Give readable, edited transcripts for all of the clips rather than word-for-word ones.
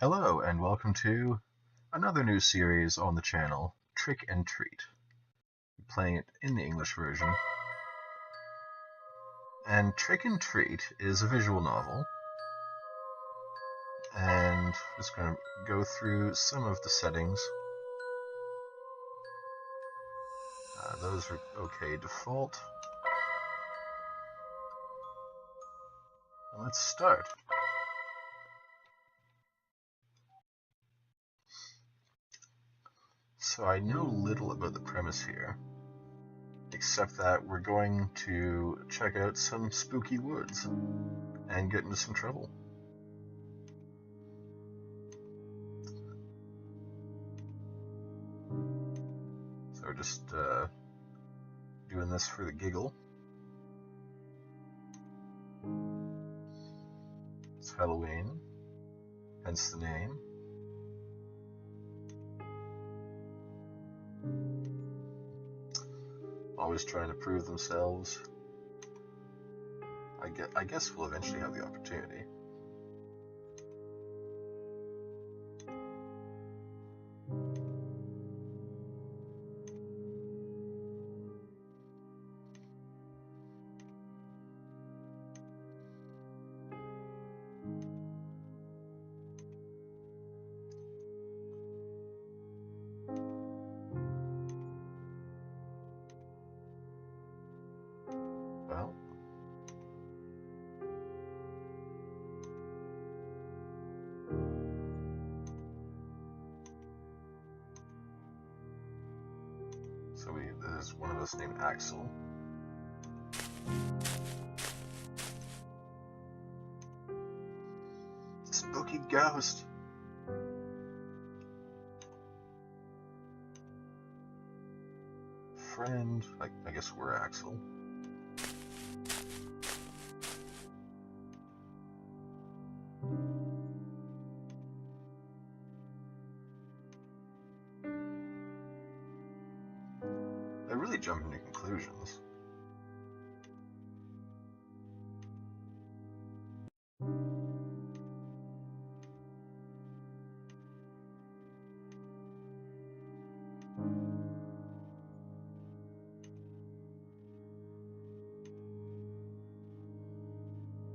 Hello, and welcome to another new series on the channel, Trick and Treat. I'm playing it in the English version. And Trick and Treat is a visual novel. And I'm just going to go through some of the settings. Those are okay default. And let's start. So I know little about the premise here, except that we're going to check out some spooky woods and get into some trouble. So we're just doing this for the giggle. It's Halloween, hence the name. Always trying to prove themselves. I guess we'll eventually have the opportunity. Well, so there's one of us named Axel. Spooky ghost. Friend. I guess we're Axel. They're really jumping to conclusions.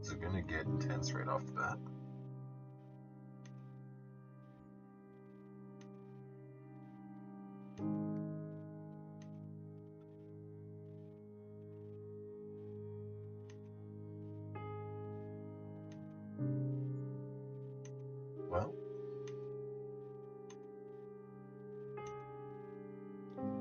Is it gonna get intense right off the bat? Well,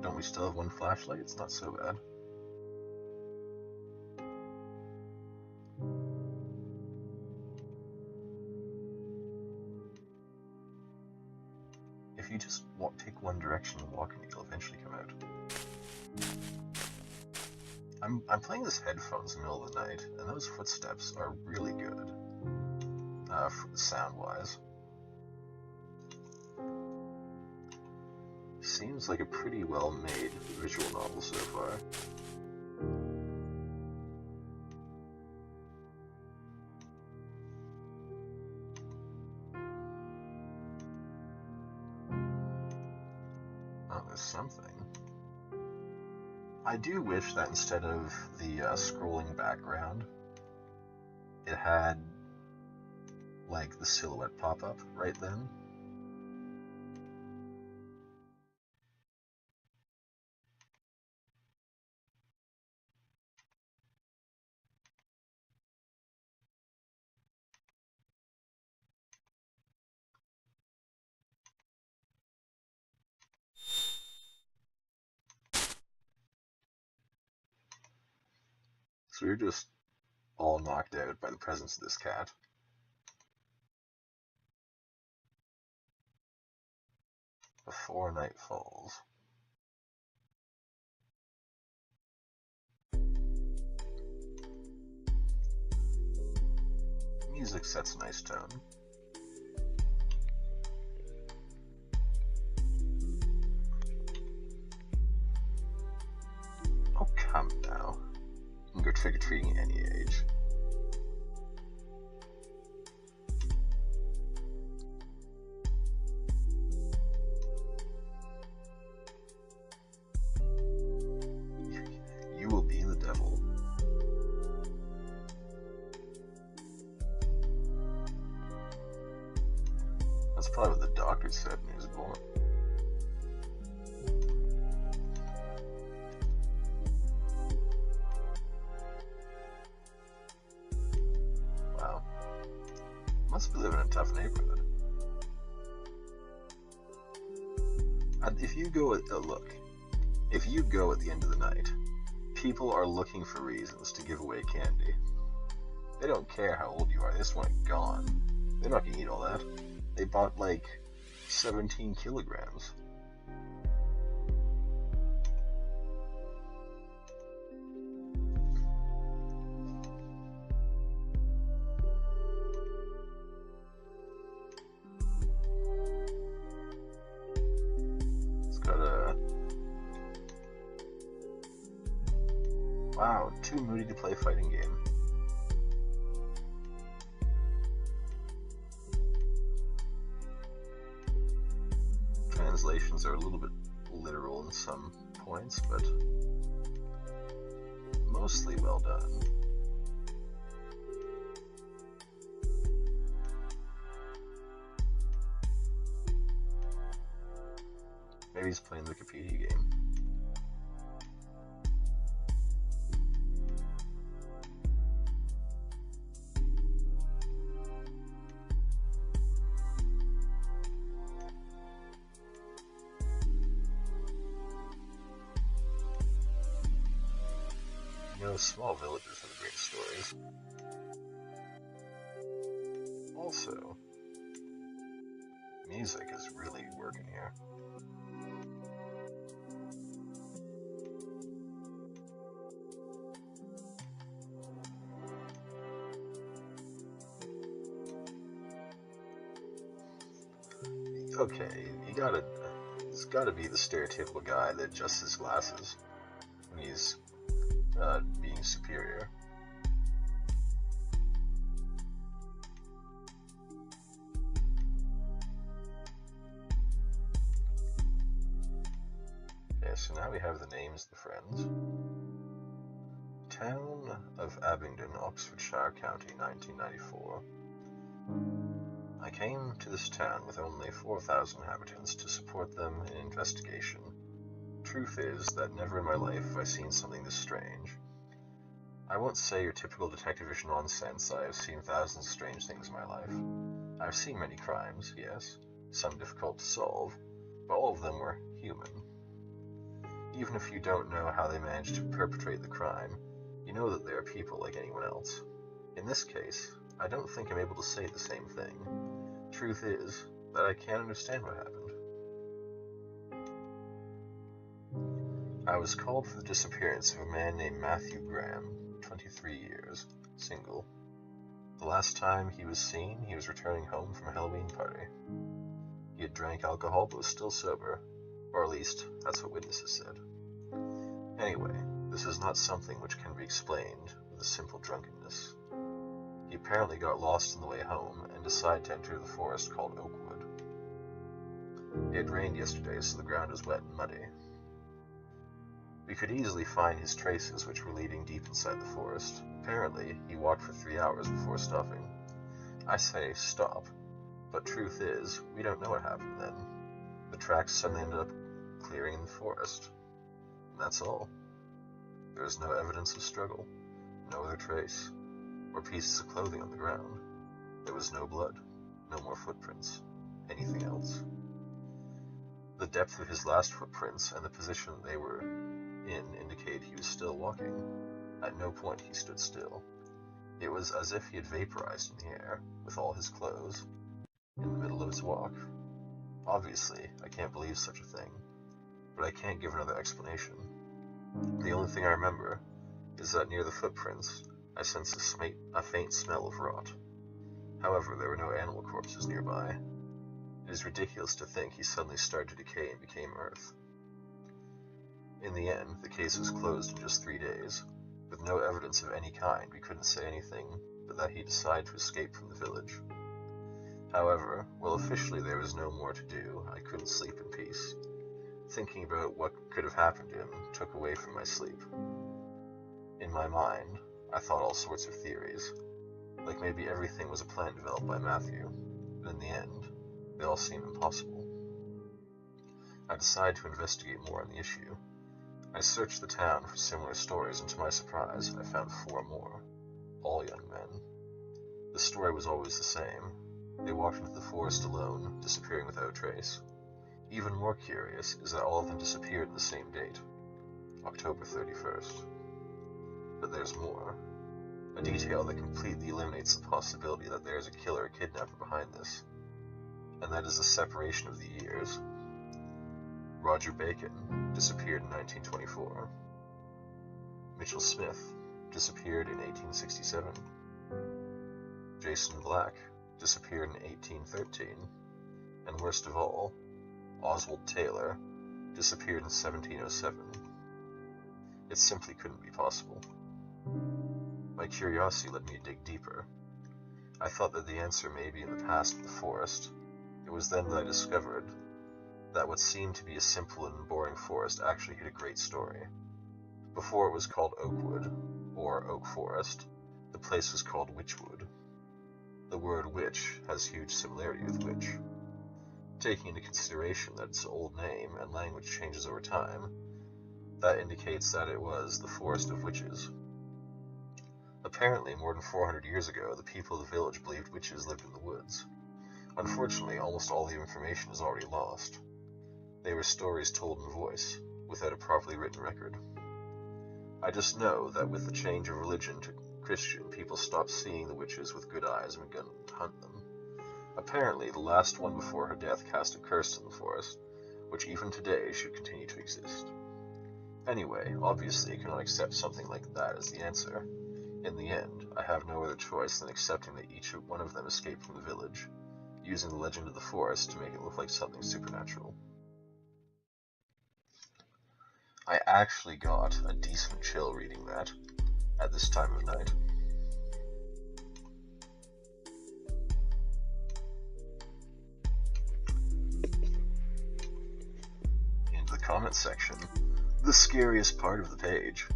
don't we still have one flashlight? It's not so bad. If you just take one direction and walk, and you'll eventually come out. I'm playing this headphones in the middle of the night, and those footsteps are really good, sound-wise. Seems like a pretty well-made visual novel so far. Oh, there's something. I do wish that instead of the scrolling background, it had like the silhouette pop up right then. So you're just all knocked out by the presence of this cat. Before night falls. Music sets a nice tone. Oh, come now. You can go trick-or-treating at any age. That's probably what the doctor said when he was born. Wow. Must be living in a tough neighborhood. If you go at the end of the night, people are looking for reasons to give away candy. They don't care how old you are, they just want it gone. They're not gonna eat all that. They bought like 17 kilograms. Wow, too moody to play fighting game. Translations are a little bit literal in some points, but mostly well done. Maybe he's playing the Wikipedia game. Small villages have great stories. Also, music is really working here. Okay, he's gotta be the stereotypical guy that adjusts his glasses when he's being superior. Okay, so now we have the names of the friends. Town of Abingdon, Oxfordshire County, 1994. I came to this town with only 4,000 inhabitants to support them in an investigation. Truth is that never in my life have I seen something this strange. I won't say your typical detective-ish nonsense. I have seen thousands of strange things in my life. I've seen many crimes, yes, some difficult to solve, but all of them were human. Even if you don't know how they managed to perpetrate the crime, you know that they are people like anyone else. In this case, I don't think I'm able to say the same thing. Truth is that I can't understand what happened. I was called for the disappearance of a man named Matthew Graham, 23 years, single. The last time he was seen, he was returning home from a Halloween party. He had drank alcohol but was still sober, or at least that's what witnesses said. Anyway, this is not something which can be explained with a simple drunkenness. He apparently got lost on the way home and decided to enter the forest called Oakwood. It had rained yesterday, so the ground was wet and muddy. We could easily find his traces, which were leading deep inside the forest. Apparently, he walked for 3 hours before stopping. I say stop, but truth is, we don't know what happened then. The tracks suddenly ended up clearing in the forest. And that's all. There is no evidence of struggle, no other trace, or pieces of clothing on the ground. There was no blood, no more footprints, anything else. The depth of his last footprints and the position they were in indicate he was still walking. At no point he stood still. It was as if he had vaporized in the air, with all his clothes, in the middle of his walk. Obviously, I can't believe such a thing, but I can't give another explanation. The only thing I remember is that near the footprints, I sensed a faint smell of rot. However, there were no animal corpses nearby. It is ridiculous to think he suddenly started to decay and became earth. In the end, the case was closed in just 3 days. With no evidence of any kind, we couldn't say anything but that he decided to escape from the village. However, while officially there was no more to do, I couldn't sleep in peace. Thinking about what could have happened to him took away from my sleep. In my mind, I thought all sorts of theories, like maybe everything was a plan developed by Matthew, but in the end, they all seem impossible. I decide to investigate more on the issue. I searched the town for similar stories, and to my surprise, I found 4 more, all young men. The story was always the same. They walked into the forest alone, disappearing without trace. Even more curious is that all of them disappeared on the same date, October 31st. But there's more. A detail that completely eliminates the possibility that there is a killer or kidnapper behind this, and that is the separation of the years. Roger Bacon disappeared in 1924. Mitchell Smith disappeared in 1867. Jason Black disappeared in 1813. And worst of all, Oswald Taylor disappeared in 1707. It simply couldn't be possible. My curiosity led me to dig deeper. I thought that the answer may be in the past of the forest. It was then that I discovered that what seemed to be a simple and boring forest actually had a great story. Before it was called Oakwood, or Oak Forest, the place was called Witchwood. The word witch has huge similarity with witch. Taking into consideration that its old name and language changes over time, that indicates that it was the Forest of Witches. Apparently, more than 400 years ago, the people of the village believed witches lived in the woods. Unfortunately, almost all the information is already lost. They were stories told in voice, without a properly written record. I just know that with the change of religion to Christian, people stopped seeing the witches with good eyes and began to hunt them. Apparently, the last one before her death cast a curse on the forest, which even today should continue to exist. Anyway, obviously I cannot accept something like that as the answer. In the end, I have no other choice than accepting that each one of them escaped from the village, using the legend of the forest to make it look like something supernatural. I actually got a decent chill reading that, at this time of night. Into the comments section, the scariest part of the page.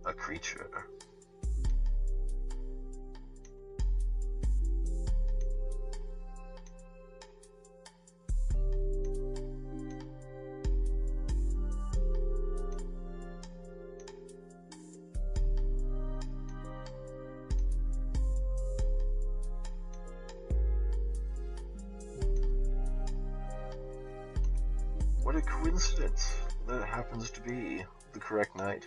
A creature. What a coincidence that it happens to be the correct night.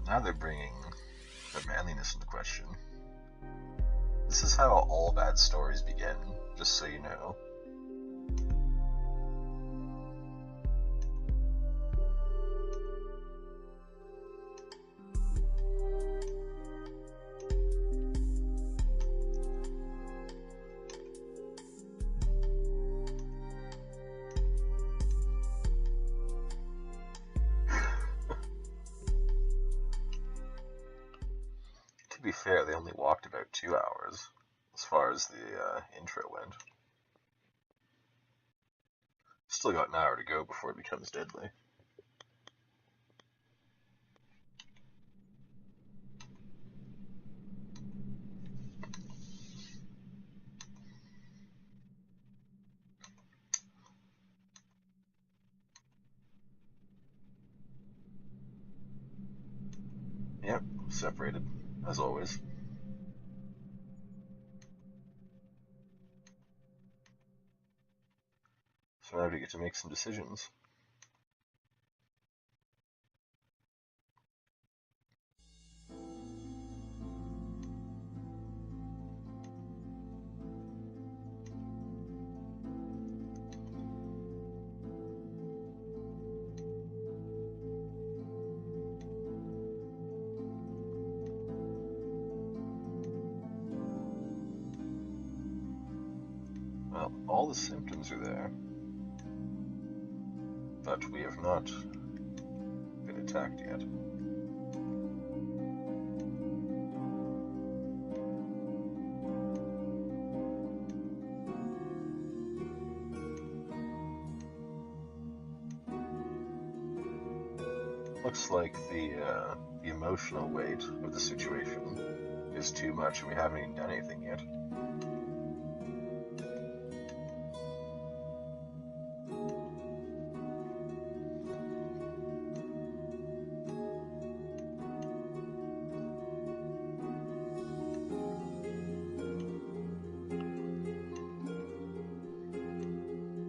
Now they're bringing the manliness into question. This is how all bad stories begin, just so you know. To be fair, they only walked about 2 hours, as far as the intro went. Still got an hour to go before it becomes deadly. Yep, separated, as always. So now we get to make some decisions. Well, all the symptoms are there, but we have not been attacked yet. Looks like the emotional weight of the situation is too much, and we haven't even done anything yet.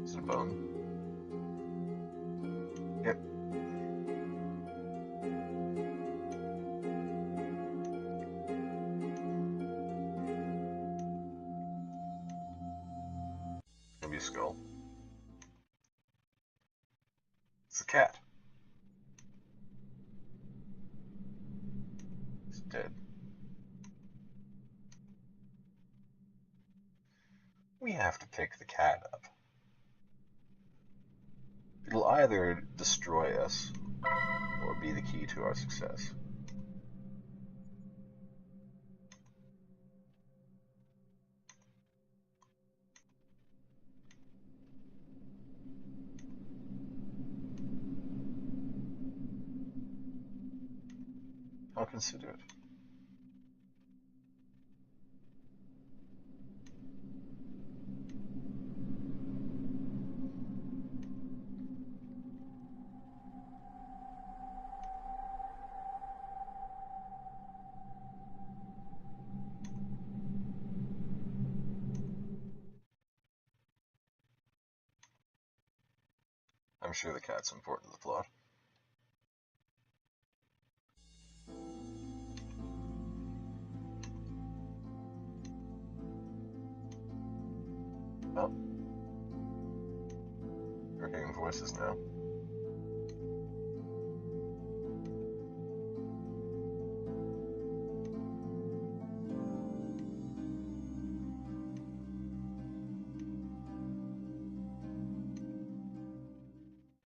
Is it a bone? Yep. Maybe a skull. It's a cat. It's dead. We have to pick the cat up. It'll either destroy us or be the key to our success. How considerate. I'm sure the cat's important to the plot. Oh. We're hearing voices now.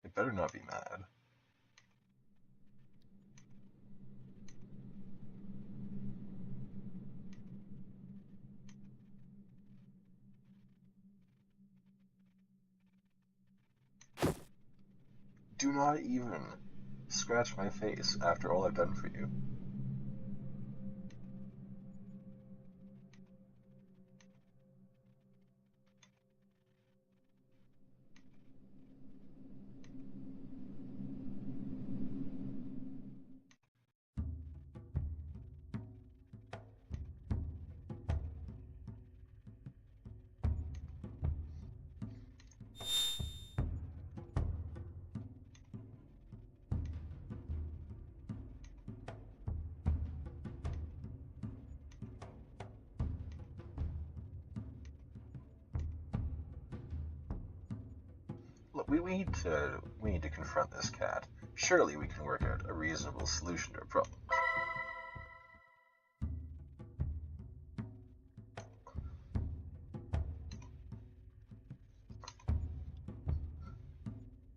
It better not be mad. Do not even scratch my face after all I've done for you. Look, we need to confront this cat. Surely we can work out a reasonable solution to our problems.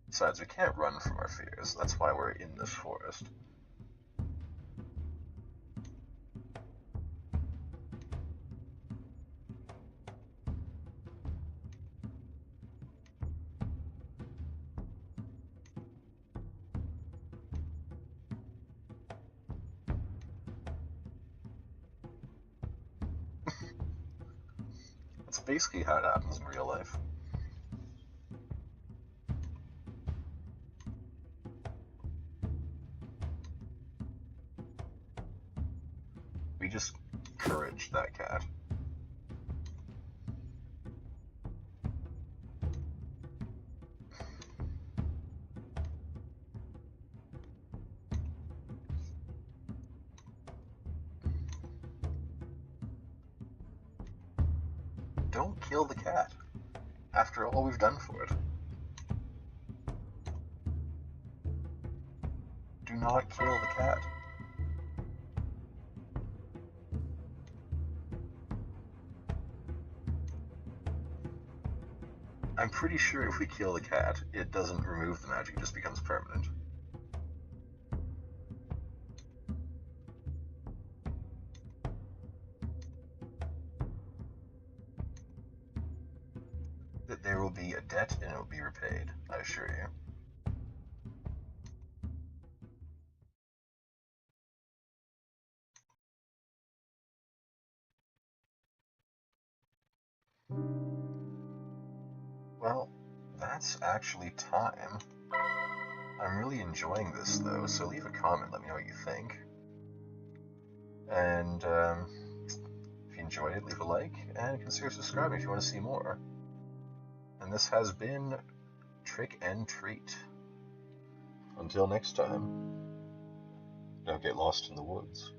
Besides, we can't run from our fears. That's why we're in this forest. That's basically how it happens in real life. We just courage that cat. Don't kill the cat. After all we've done for it. Do not kill the cat. I'm pretty sure if we kill the cat, it doesn't remove the magic, it just becomes permanent. That there will be a debt and it will be repaid, I assure you. Well, that's actually time. I'm really enjoying this, though, so leave a comment, let me know what you think. And if you enjoyed it, leave a like, and consider subscribing if you want to see more. And this has been Trick and Treat. Until next time, don't get lost in the woods.